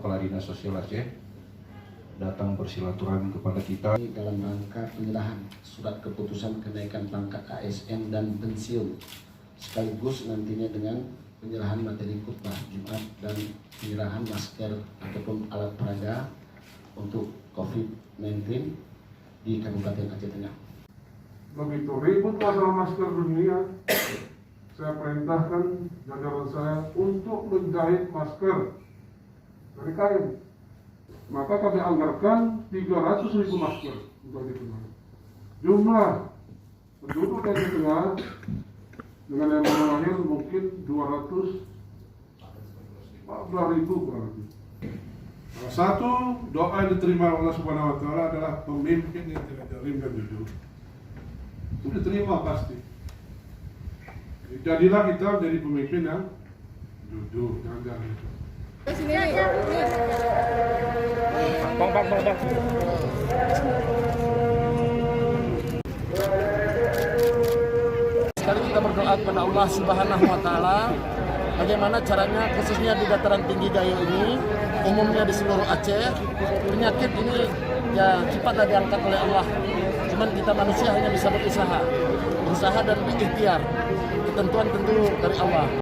Kepala Dinas Sosial Aceh datang bersilaturahmi kepada kita dalam rangka penyerahan surat keputusan kenaikan pangkat ASN dan pensiun, sekaligus nantinya dengan penyerahan materi khutbah Jumat dan penyerahan masker ataupun alat peraga untuk COVID-19 di Kabupaten Aceh Tengah. Begitu ribut masalah masker dunia, saya perintahkan jajaran saya untuk menjahit masker dari kain. Maka kami anggarkan 300.000 masker untuk Aceh Tengah. Jumlah penduduk Aceh Tengah dengan yang baru lahir mungkin 214.000 kurang lebih. Salah satu doa yang diterima Allah Subhanahu Wa Taala adalah pemimpin yang tidak jarim dan jujur. Itu diterima pasti. Jadilah kita menjadi pemimpin yang jujur, jangan itu. Sekali kita berdoa kepada Allah Subhanahu Wa Taala, bagaimana caranya khususnya di dataran tinggi Gayo ini, umumnya di seluruh Aceh, penyakit ini ya cepatlah diangkat oleh Allah. Cuman kita manusia hanya bisa berusaha dan berikhtiar. Ketentuan tentu dari Allah.